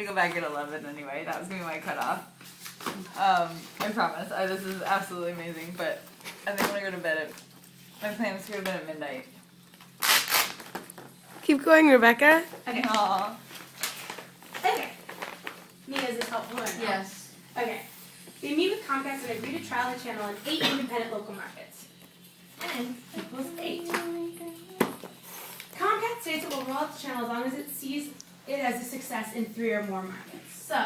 Go back at 11 anyway. That was gonna be my cutoff. I promise. This is absolutely amazing, but I think I'm gonna go to bed at. My plan is to go to bed at midnight. Keep going, Rebecca. Okay. Aww. Okay. Mia, is this helpful or no? Yes. Okay. They meet with Comcast and agree to trial the channel in 8 independent local markets. N equals 8. Comcast states it will roll out the channel as long as it sees it as a success in 3 or more markets. So,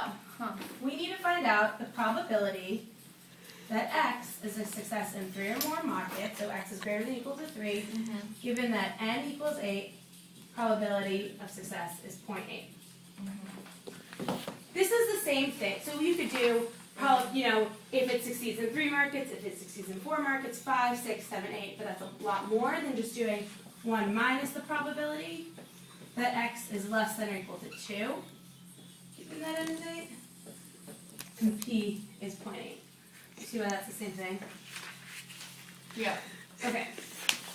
we need to find out the probability that X is a success in 3 or more markets, so X is greater than or equal to 3, given that N equals 8, probability of success is 0.8. This is the same thing. So you could do, if it succeeds in 3 markets, if it succeeds in 4 markets, 5, 6, 7, 8, but that's a lot more than just doing 1 minus the probability that X is less than or equal to 2. Keeping that N is 8. And P is 0.8. See why that's the same thing? Yeah. Okay.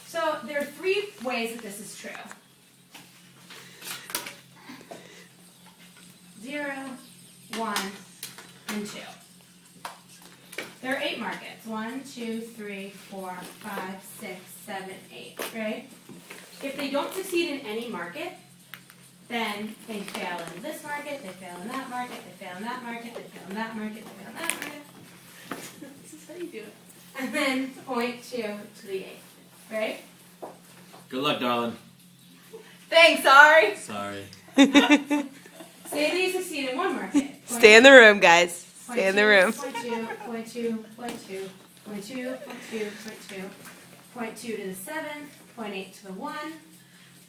So there are 3 ways that this is true. 0, 1, and 2. There are 8 markets. 1, 2, 3, 4, 5, 6, 7, 8, right? If they don't succeed in any market, then they fail in this market, they fail in that market, they fail in that market, they fail in that market, they fail in that market. This is how you do it. And then 0.2 to the 8, right? Good luck, darling. Thanks, sorry. Sorry. Say they succeed in 1 market. Stay in the room, guys. Stay in the room. 0.2, 0.2, 0.2, 0.2, 0.2, 0.2, 0.2 to the 7th, 0.8 to the 1.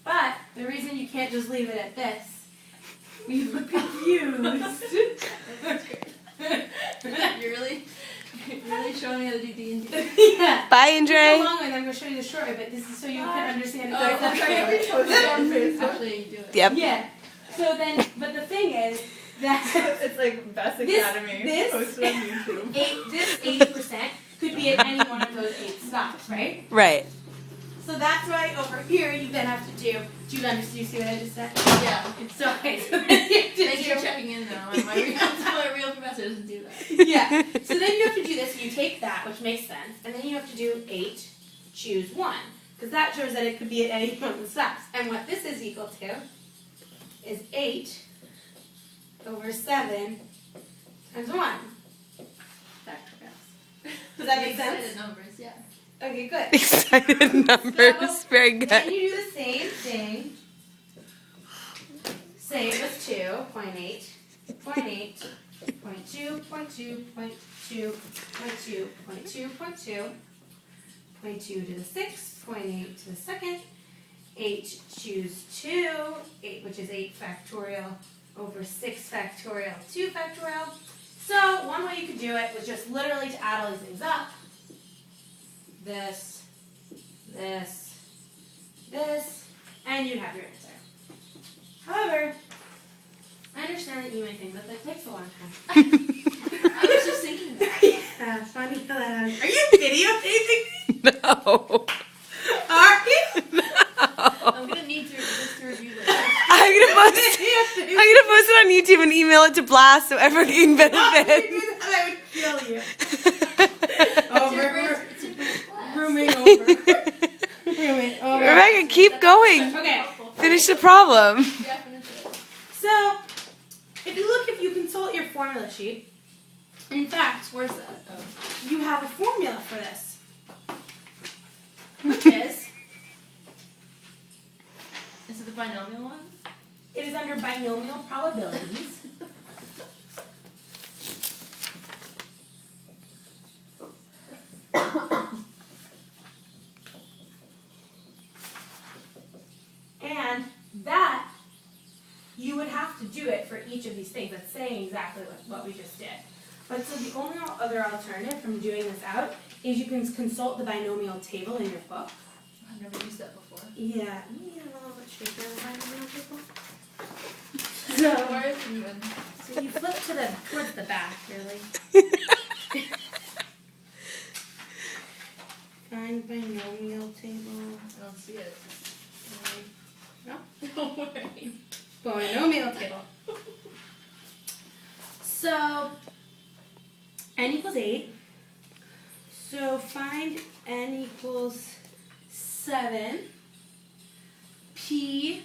But the reason you can't just leave it at this, you look confused. You're really showing me how to do D&D. Yeah. Bye, It's a Andre. long way, and I'm going to show you the short way, but this is so you can understand Oh, exactly. that's right. Actually, you do it. Yep. Yeah. So then, but the thing is that It's like Bess This- Academy. this- Posted on YouTube. this 80% could be at any one of those 8 stops, right? Right. So that's why over here you then have to do you understand? You see what I just said? Yeah. So, okay, so then you have to Thanks for do, checking in though. My real professor doesn't do that. yeah. So then you have to do this. You take that, which makes sense, and then you have to do 8, choose 1, because that shows that it could be at any one of the stops. And what this is equal to is 8 over 7 times 1. Does that make sense? Excited numbers, yeah. Okay, good. Excited numbers. Very Then good. you do the same thing. Say it was 2, 0.8, 0.8, 0.2, 0.2, 0.2, 0.2, 0.2, 0.2, 0.2 to the 6th, 0.8 to the 2nd, 8 choose 2, 8, which is 8 factorial over 6 factorial, 2 factorial. So one way you could do it was just literally to add all these things up. This, this, this, and you'd have your answer. However, I understand that you may think that takes a long time. I was just thinking that. Yeah, funny how that happens. Are you videotaping me? No. Are you? I'm gonna need to just to review this. I'm gonna post it on YouTube and email it to Blast so everyone can benefit. I would kill you. Over. It's your first class. Rooming over. Rooming over. Rebecca, keep going. Okay. Finish the problem. Definitely. So, if you consult your formula sheet, in fact, Where's that? Oh. you have a formula for this, which is, Is it the binomial one? it is under binomial probabilities. And that, you would have to do it for each of these things. That's saying exactly what we just did. But so the only other alternative from doing this out is you can consult the binomial table in your book. I've never used that before. Yeah, you need a little bit shaker in the binomial table. Where is it even? So you flip towards the back, really. Find binomial table. I don't see it. No? No way. Binomial table. So n equals 8. So find n equals 7. P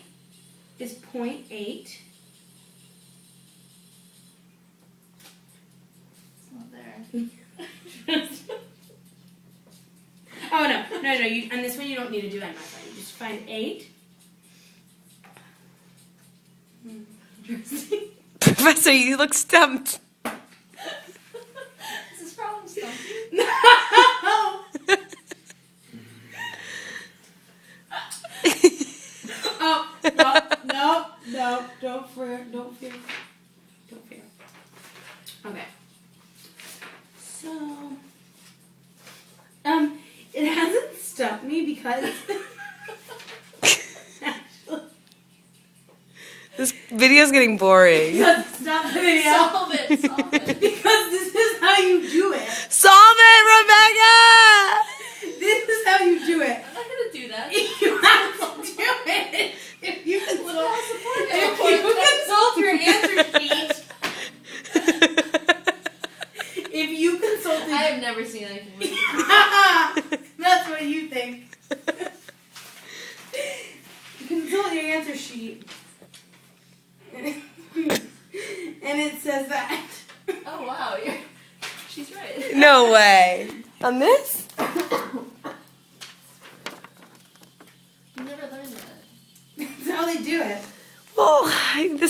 is 0.8. It's not there. Oh no. You, and this one you don't need to do n multiply. You just find 8. Interesting. Professor, you look stumped. Is this problem stumpy? No. Oh no! Don't fear. Okay. So, it hasn't stumped me because actually, This video's getting boring. stop the video. Solve it. Because this is how you do it. Solve it, Rebecca! This is how you do it. I'm not gonna do that. You have to do it. If you consult your answer sheet. If you consulted, I have never seen anything like this. that's what you think. Consult your answer sheet, and it says that. Oh wow, she's right. No way. On this? You never learned that. That's how they do it. Well, this